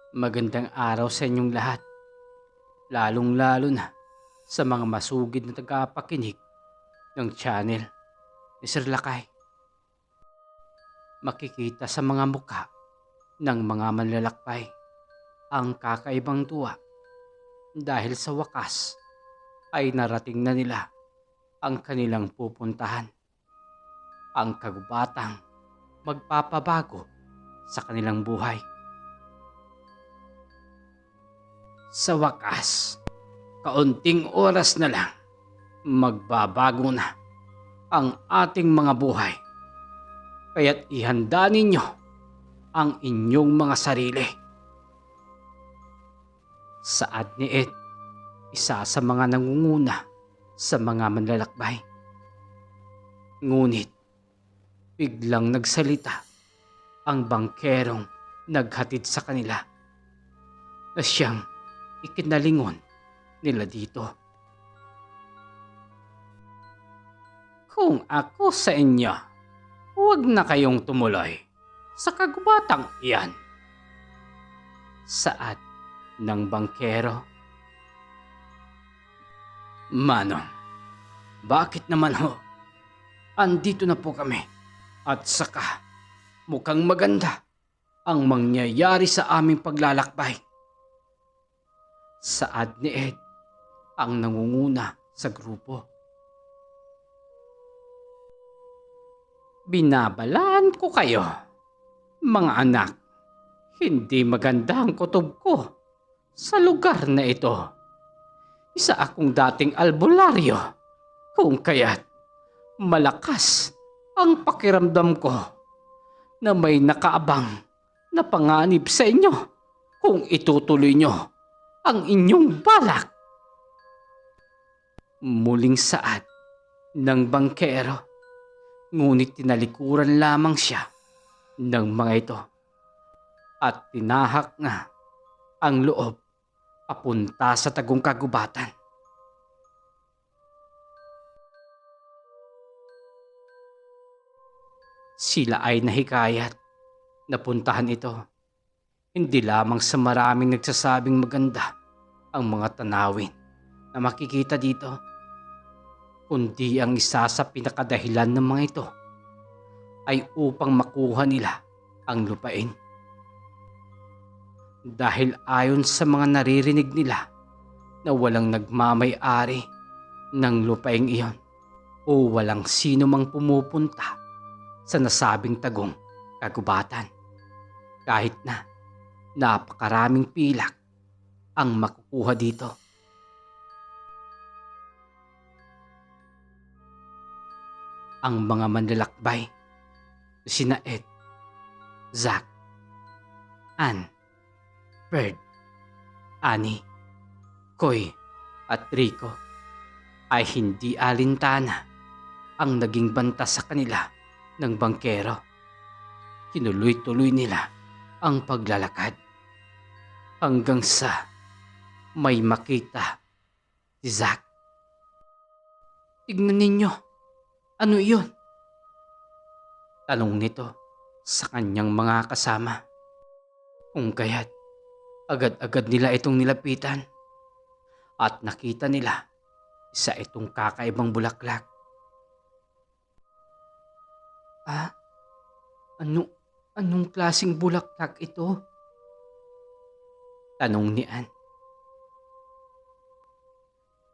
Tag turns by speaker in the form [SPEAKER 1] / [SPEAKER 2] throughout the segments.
[SPEAKER 1] Magandang araw sa inyong lahat, lalong-lalo na sa mga masugid na tagapakinig ng channel ni Sir Lakay. Makikita sa mga mukha ng mga manlalakbay ang kakaibang tuwa dahil sa wakas ay narating na nila ang kanilang pupuntahan. Ang kagubatang magpapabago sa kanilang buhay. Sa wakas, kaunting oras na lang, magbabago na ang ating mga buhay. Kaya't ihanda ninyo ang inyong mga sarili. Saad ni Ed, isa sa mga nangunguna sa mga manlalakbay. Ngunit, biglang nagsalita ang bangkerong naghatid sa kanila na siyang ikinalingon nila dito. Kung ako sa inyo, huwag na kayong tumuloy sa kagubatang iyan. Saad ng bangkero. Manong, bakit naman ho? Andito na po kami at saka mukhang maganda ang mangyayari sa aming paglalakbay. Saad ni Ed, ang nangunguna sa grupo. Binabalaan ko kayo, mga anak. Hindi maganda ang kutob ko sa lugar na ito. Isa akong dating albularyo, kung kaya't malakas ang pakiramdam ko na may nakaabang na panganib sa inyo kung itutuloy nyo ang inyong balak. Muling saad ng bangkero, ngunit tinalikuran lamang siya ng mga ito at tinahak nga ang loob papunta sa tagong kagubatan. Sila ay nahikayat na puntahan ito, hindi lamang sa maraming nagsasabing maganda ang mga tanawin na makikita dito, kundi ang isa sa pinakadahilan ng mga ito ay upang makuha nila ang lupain. Dahil ayon sa mga naririnig nila na walang nagmamay-ari ng lupaing iyon o walang sino mang pumupunta sa nasabing tagong kagubatan, kahit na napakaraming pilak ang makukuha dito. Ang mga manlalakbay, sina Ed, Zack, Ann, Bird, Annie, Koy at Rico ay hindi alintana ang naging banta sa kanila ng bangkero. Tinuloy-tuloy nila ang paglalakad hanggang sa may makita si Zack. Tignan ninyo, ano iyon? Tanong nito sa kanyang mga kasama. Kung kaya't agad-agad nila itong nilapitan at nakita nila isa itong kakaibang bulaklak. Anong klaseng bulaklak ito? Tanong ni Ann.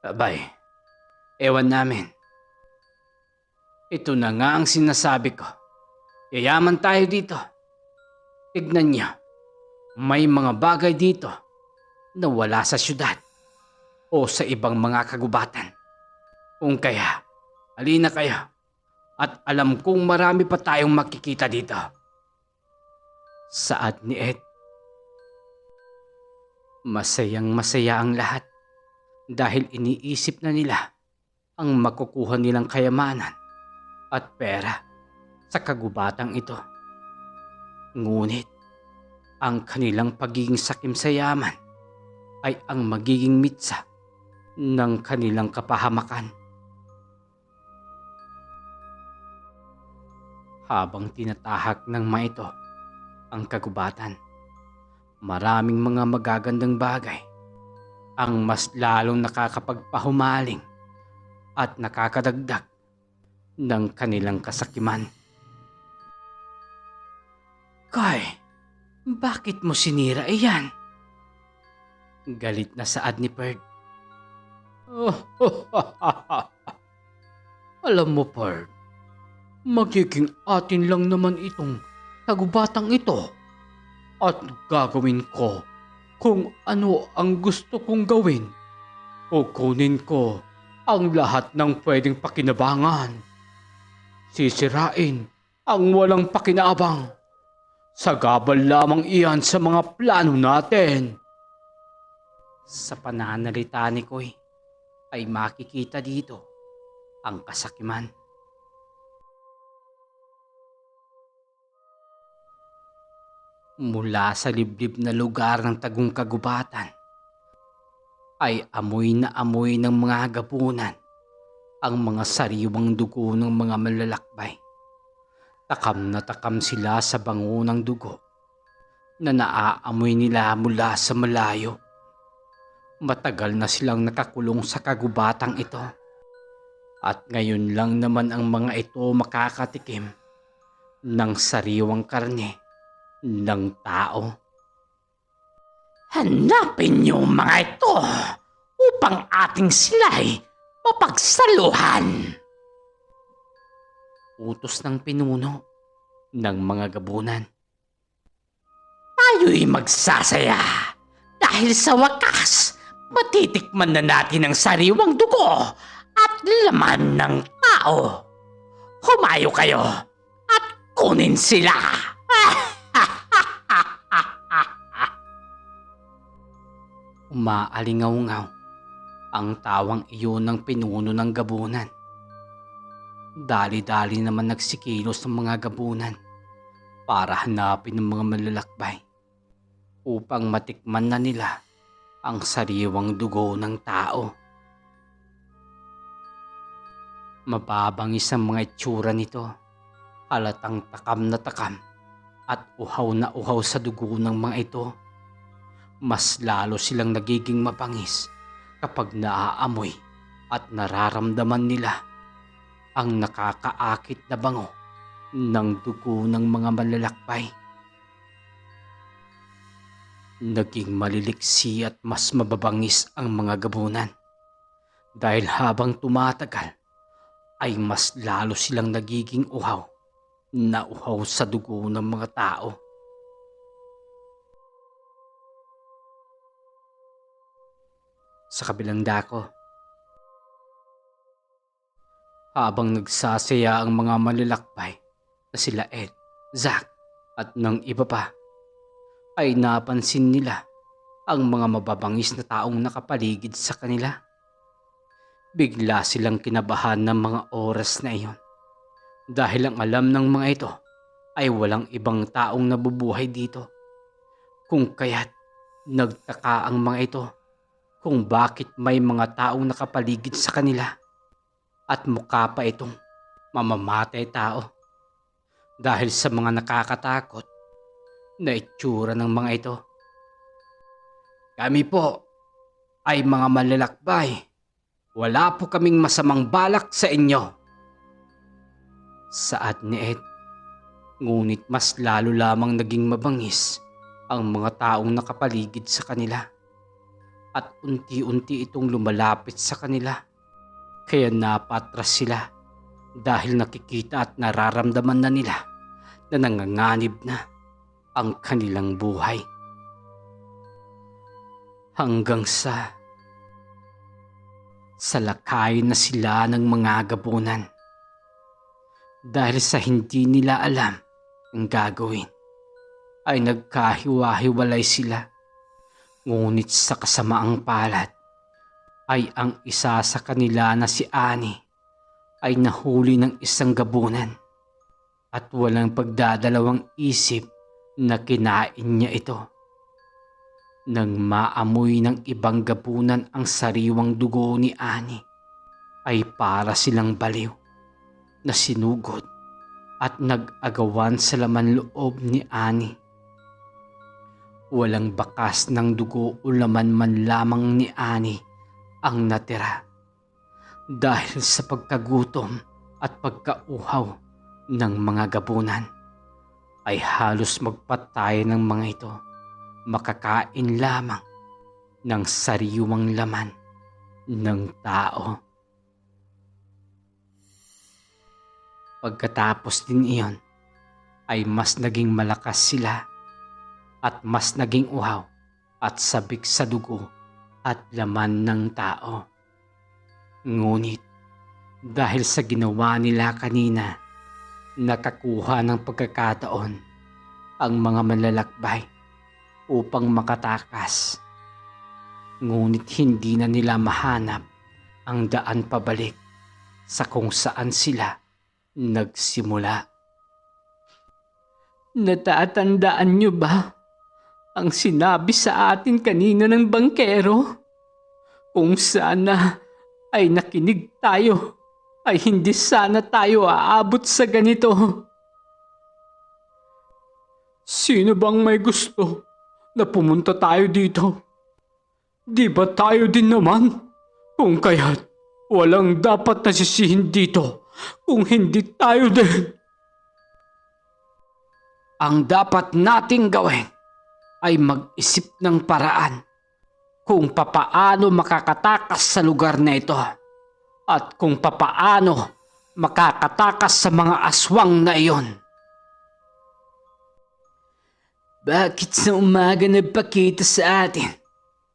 [SPEAKER 1] Abay, ewan namin. Ito na nga ang sinasabi ko. Yayaman tayo dito. Tignan niyo, may mga bagay dito na wala sa syudad o sa ibang mga kagubatan. Kung kaya, halina kayo at alam kong marami pa tayong makikita dito. Saad ni Ed. Masayang-masaya ang lahat dahil iniisip na nila ang makukuha nilang kayamanan at pera sa kagubatang ito. Ngunit ang kanilang pagiging sakim sa yaman ay ang magiging mitsa ng kanilang kapahamakan. Habang tinatahak ng mga ito ang kagubatan, maraming mga magagandang bagay ang mas lalong nakakapagpahumaling at nakakadagdag ng kanilang kasakiman. Kay, bakit mo sinira iyan? Galit na saad ni Perd. Alam mo, Perd, magiging atin lang naman itong kagubatang ito at gagawin ko kung ano ang gusto kong gawin. Kukunin ko ang lahat ng pwedeng pakinabangan. Sisirain ang walang pakinabang. Sagabal lamang iyan sa mga plano natin. Sa pananalita ni Koy ay makikita dito ang kasakiman. Mula sa liblib na lugar ng tagong kagubatan ay amoy na amoy ng mga gabunan ang mga sariwang dugo ng mga malalakbay. Takam na takam sila sa bango ng dugo na naaamoy nila mula sa malayo. Matagal na silang nakakulong sa kagubatang ito at ngayon lang naman ang mga ito makakatikim ng sariwang karne ng tao. Hanapin niyo mga ito upang ating sila'y mapagsaluhan. Utos ng pinuno ng mga gabunan. Tayo'y magsasaya dahil sa wakas matitikman na natin ang sariwang dugo at laman ng tao. Humayo kayo at kunin sila. Umaalingaw-ngaw ang tawang iyon ng pinuno ng gabunan. Dali-dali naman nagsikilos ng mga gabunan para hanapin ng mga malalakbay upang matikman na nila ang sariwang dugo ng tao. Mababangis ang mga itsura nito, halatang takam na takam at uhaw na uhaw sa dugo ng mga ito. Mas lalo silang nagiging mapangis kapag naaamoy at nararamdaman nila ang nakakaakit na bango ng dugo ng mga malalakbay. Naging maliliksi at mas mababangis ang mga gabunan dahil habang tumatagal ay mas lalo silang nagiging uhaw na uhaw sa dugo ng mga tao. Sa kabilang dako, habang nagsasaya ang mga malalakbay na sila Ed, Zack at ng iba pa, ay napansin nila ang mga mababangis na taong nakapaligid sa kanila. Bigla silang kinabahan ng mga oras na iyon dahil ang alam ng mga ito ay walang ibang taong nabubuhay dito. Kung kaya't nagtaka ang mga ito kung bakit may mga taong nakapaligid sa kanila at mukha pa itong mamamatay tao dahil sa mga nakakatakot na itsura ng mga ito. Kami po ay mga malalakbay. Wala po kaming masamang balak sa inyo. Saad ni Ed. Ngunit mas lalo lamang naging mabangis ang mga taong nakapaligid sa kanila. At unti-unti itong lumalapit sa kanila. Kaya napatras sila dahil nakikita at nararamdaman na nila na nanganganib na ang kanilang buhay. Hanggang sa salakayin na sila ng mga gabunan. Dahil sa hindi nila alam ang gagawin, ay nagkahiwa-hiwalay sila. Ngunit sa kasamaang palad ay ang isa sa kanila na si Annie ay nahuli ng isang gabunan at walang pagdadalawang isip na kinain niya ito. Nang maamoy ng ibang gabunan ang sariwang dugo ni Annie, ay para silang baliw na sinugod at nag-agawan sa laman loob ni Annie. Walang bakas ng dugo o laman man lamang ni Ani ang natira dahil sa pagkagutom at pagkauhaw ng mga gabunan. Ay halos magpatay ng mga ito, makakain lamang ng sariwang laman ng tao. Pagkatapos din iyon, ay mas naging malakas sila at mas naging uhaw at sabik sa dugo at laman ng tao. Ngunit dahil sa ginawa nila kanina, nakakuha ng pagkakataon ang mga manlalakbay upang makatakas. Ngunit hindi na nila mahanap ang daan pabalik sa kung saan sila nagsimula. Natatandaan niyo ba ang sinabi sa atin kanina ng bangkero? Kung sana ay nakinig tayo, ay hindi sana tayo aabot sa ganito. Sino bang may gusto na pumunta tayo dito? Di ba tayo din naman? Kung kaya't walang dapat nasisihin dito kung hindi tayo din. Ang dapat nating gawin ay mag-isip ng paraan kung papaano makakatakas sa lugar na ito at kung papaano makakatakas sa mga aswang na iyon. Bakit sa umaga nagpakita sa atin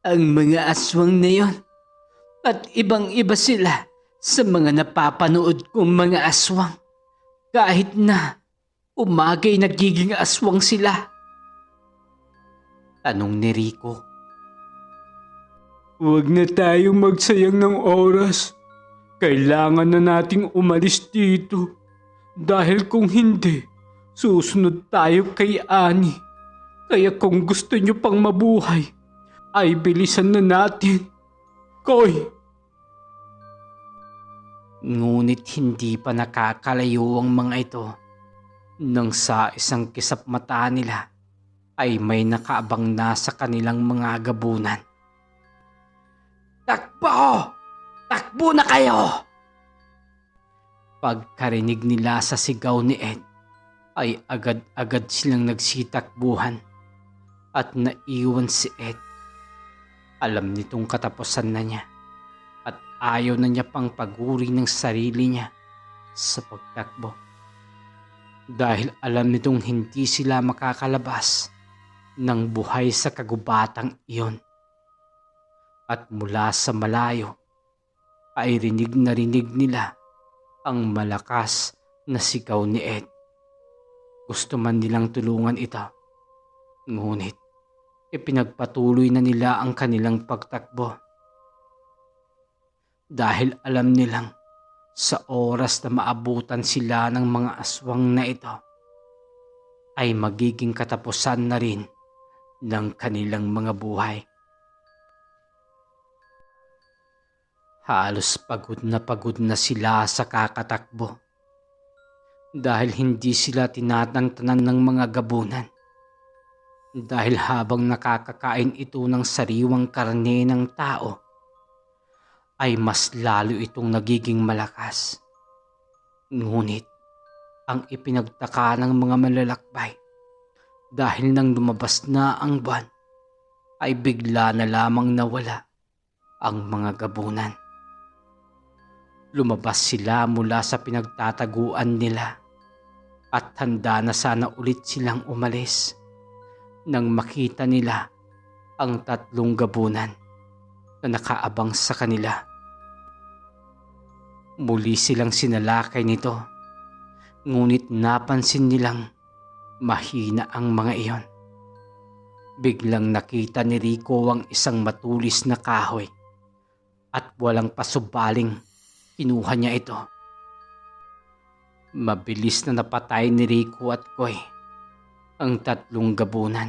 [SPEAKER 1] ang mga aswang na iyon? At ibang-iba sila sa mga napapanood kong mga aswang kahit na umaga'y nagiging aswang sila. Tanong ni Rico. Huwag na tayong magsayang ng oras. Kailangan na nating umalis dito. Dahil kung hindi, susunod tayo kay Ani. Kaya kung gusto nyo pang mabuhay, ay bilisan na natin. Koy! Ngunit hindi pa nakakalayo ang mga ito. Nang sa isang kisap mata nila ay may nakaabang na sa kanilang mga gabunan. Takbo! Takbo na kayo! Pagkarinig nila sa sigaw ni Ed ay agad-agad silang nagsitakbuhan at naiwan si Ed. Alam nitong katapusan na niya at ayaw na niya pang paguri ng sarili niya sa pagtakbo. Dahil alam nitong hindi sila makakalabas ng buhay sa kagubatang iyon. At mula sa malayo ay rinig na rinig nila ang malakas na sigaw ni Ed. Gusto man nilang tulungan ito, ngunit ipinagpatuloy na nila ang kanilang pagtakbo. Dahil alam nilang sa oras na maabutan sila ng mga aswang na ito, ay magiging katapusan na rin ng kanilang mga buhay. Halos pagod na sila sa kakatakbo dahil hindi sila tinatantanan ng mga gabunan. Dahil habang nakakakain ito ng sariwang karne ng tao, ay mas lalo itong nagiging malakas. Ngunit ang ipinagtaka ng mga manlalakbay dahil nang lumabas na ang buwan ay bigla na lamang nawala ang mga gabunan. Lumabas sila mula sa pinagtataguan nila at handa na sana ulit silang umalis nang makita nila ang 3 gabunan na nakaabang sa kanila. Muli silang sinalakay nito, ngunit napansin nilang mahina ang mga iyon. Biglang nakita ni Rico ang isang matulis na kahoy at walang pasubaling kinuha niya ito. Mabilis na napatay ni Rico at Koy ang 3 gabunan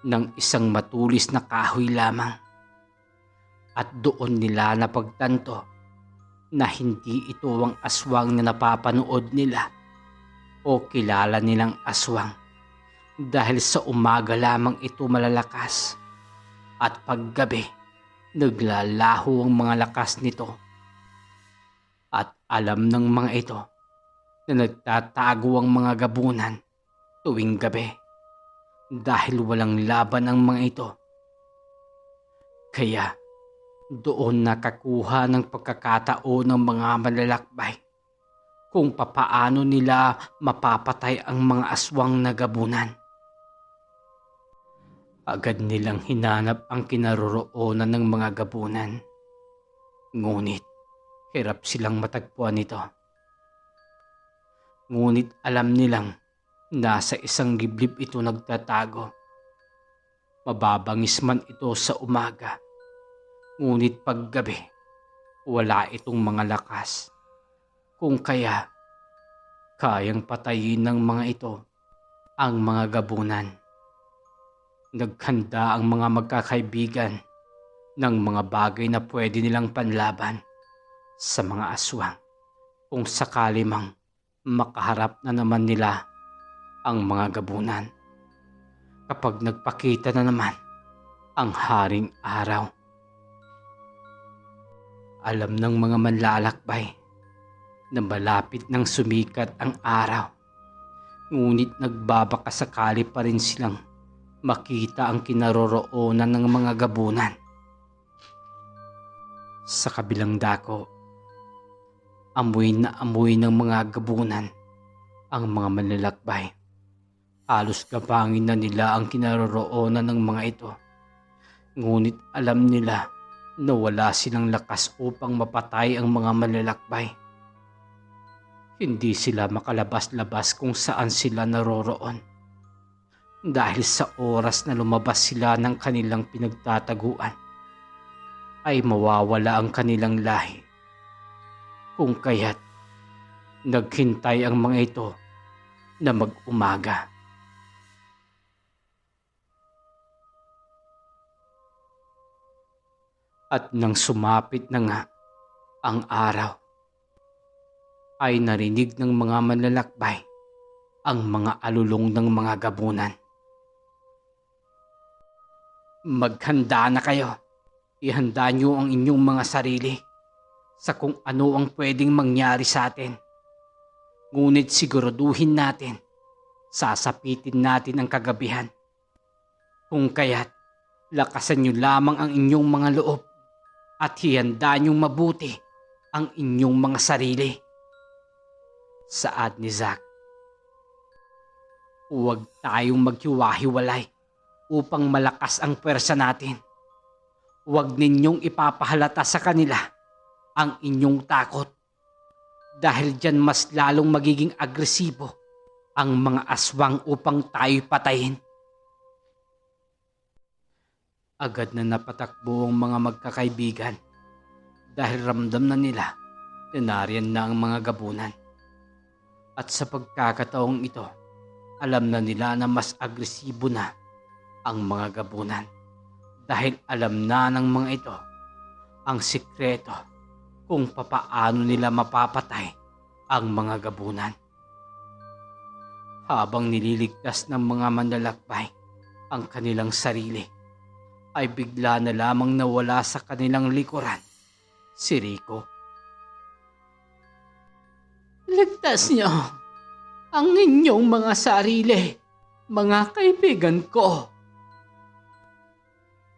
[SPEAKER 1] ng isang matulis na kahoy lamang. At doon nila napagtanto na hindi ito ang aswang na napapanood nila o kilala nilang aswang, dahil sa umaga lamang ito malalakas at paggabi naglalaho ang mga lakas nito. At alam ng mga ito na nagtatago ang mga gabunan tuwing gabi dahil walang laban ang mga ito. Kaya doon nakakuha ng pagkakataon ng mga malalakbay kung papaano nila mapapatay ang mga aswang na gabunan. Agad nilang hinanap ang kinaroroonan ng mga gabunan. Ngunit hirap silang matagpuan ito. Ngunit alam nilang nasa isang liblib ito nagtatago. Mababangis man ito sa umaga, ngunit paggabi wala itong mga lakas. Kung kaya, kayang patayin ng mga ito ang mga gabunan. Naghanda ang mga magkakaibigan ng mga bagay na pwede nilang panlaban sa mga aswang kung sakali mang makaharap na naman nila ang mga gabunan. Kapag nagpakita na naman ang haring araw. Alam ng mga manlalakbay na malapit nang sumikat ang araw. Ngunit nagbabakasakali pa rin silang makita ang kinaroroonan ng mga gabunan. Sa kabilang dako, amoy na amoy ng mga gabunan ang mga manlalakbay. Halos gabangin na nila ang kinaroroonan ng mga ito. Ngunit alam nila na wala silang lakas upang mapatay ang mga manlalakbay. Hindi sila makalabas-labas kung saan sila naroroon. Dahil sa oras na lumabas sila ng kanilang pinagtataguan, ay mawawala ang kanilang lahi. Kung kaya't naghintay ang mga ito na mag-umaga. At nang sumapit na nga ang araw, ay narinig ng mga manlalakbay ang mga alulong ng mga gabunan. Maghanda na kayo. Ihanda niyo ang inyong mga sarili sa kung ano ang pwedeng mangyari sa atin. Ngunit siguraduhin natin, sasapitin natin ang kagabihan. Kung kaya't lakasan niyo lamang ang inyong mga loob at hihanda niyong mabuti ang inyong mga sarili. Saad ni Zack. Huwag tayong maghiwa-hiwalay upang malakas ang pwersa natin. Huwag ninyong ipapahalata sa kanila ang inyong takot. Dahil dyan mas lalong magiging agresibo ang mga aswang upang tayo'y patayin. Agad na napatakbo ang mga magkakaibigan dahil ramdam na nila na nariyan na ang mga gabunan. At sa pagkakataong ito, alam na nila na mas agresibo na ang mga gabunan dahil alam na ng mga ito ang sikreto kung papaano nila mapapatay ang mga gabunan. Habang nililigtas ng mga manlalakbay ang kanilang sarili, ay bigla na lamang nawala sa kanilang likuran si Rico. Ligtas niyo ang inyong mga sarili, mga kaibigan ko.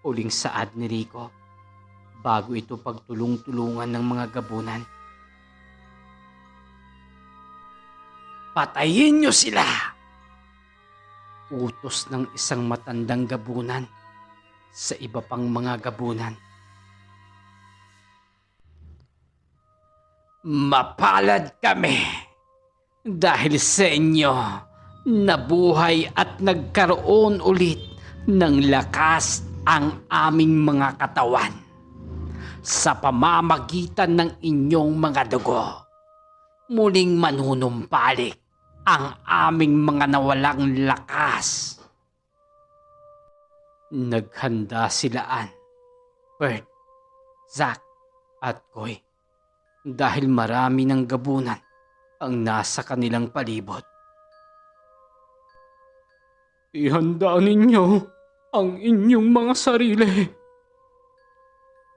[SPEAKER 1] Huling saad ni Rico bago ito pagtulong-tulungan ng mga gabunan. Patayin niyo sila! Utos ng isang matandang gabunan sa iba pang mga gabunan. Mapalad kami dahil sa inyo nabuhay at nagkaroon ulit ng lakas ang aming mga katawan sa pamamagitan ng inyong mga dugo. Muling manunumbalik ang aming mga nawalang lakas. Naghanda silaan, Bert, Zack at Koy dahil marami ng gabunan ang nasa kanilang palibot. Ihanda ninyo ang inyong mga sarili.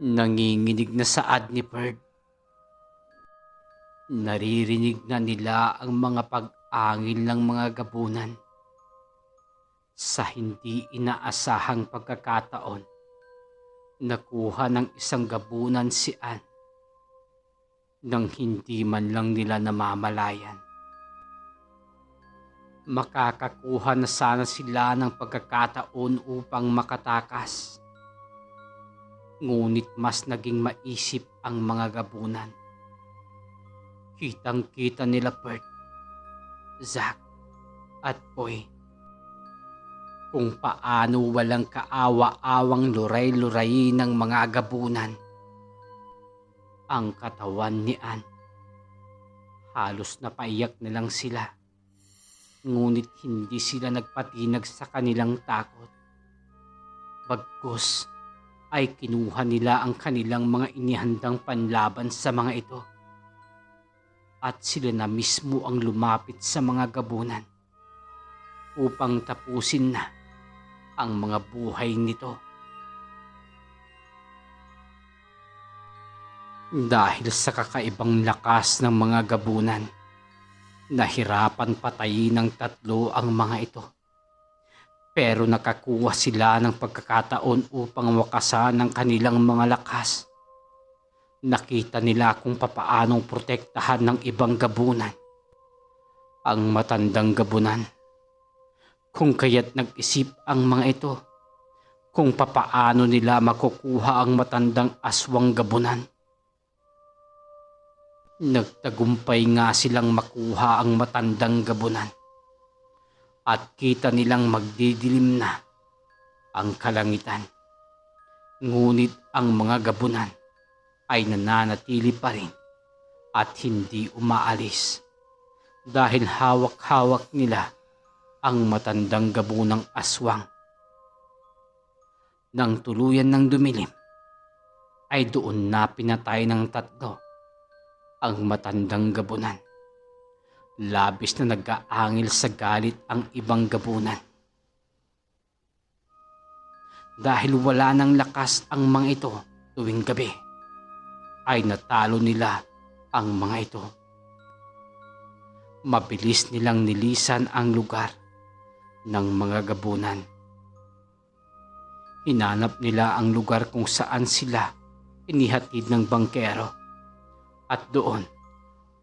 [SPEAKER 1] Nanginginig na saad ni Bird. Naririnig na nila ang mga pag-angil ng mga gabunan. Sa hindi inaasahang pagkakataon, nakuha ng isang gabunan si Anne nang hindi man lang nila namamalayan. Makakakuha na sana sila ng pagkakataon upang makatakas. Ngunit mas naging maisip ang mga gabunan. Kitang-kita nila Bert, Zack at Poy kung paano walang kaawa-awang luray-luray ng mga gabunan ang katawan ni Anne. Halos napaiyak na lang sila. Ngunit hindi sila nagpatinag sa kanilang takot. Bagkus ay kinuha nila ang kanilang mga inihandang panlaban sa mga ito. At sila na mismo ang lumapit sa mga gabunan upang tapusin na ang mga buhay nito. Dahil sa kakaibang lakas ng mga gabunan, nahirapan patayin ng tatlo ang mga ito. Pero nakakuha sila ng pagkakataon upang wakasan ang kanilang mga lakas. Nakita nila kung papaanong protektahan ng ibang gabunan ang matandang gabunan. Kung kaya't nag-isip ang mga ito kung papaano nila makukuha ang matandang aswang gabunan. Nagtagumpay nga silang makuha ang matandang gabunan at kita nilang magdidilim na ang kalangitan. Ngunit ang mga gabunan ay nananatili pa rin at hindi umaalis dahil hawak-hawak nila ang matandang gabunang aswang. Nang tuluyan ng dumilim, ay doon na pinatay ng tatlo ang matandang gabunan. Labis na nag-aangil sa galit ang ibang gabunan. Dahil wala ng lakas ang mga ito tuwing gabi, ay natalo nila ang mga ito. Mabilis nilang nilisan ang lugar ng mga gabunan. Hinanap nila ang lugar kung saan sila inihatid ng bangkero. At doon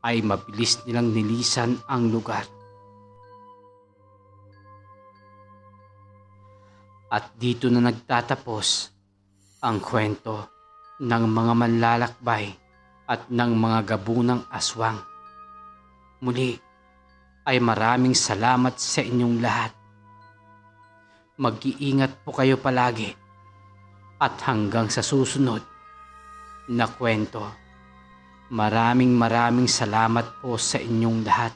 [SPEAKER 1] ay mabilis nilang nilisan ang lugar. At dito na nagtatapos ang kwento ng mga manlalakbay at ng mga gabunang aswang. Muli ay maraming salamat sa inyong lahat. Mag-iingat po kayo palagi at hanggang sa susunod na kwento. Maraming salamat po sa inyong lahat.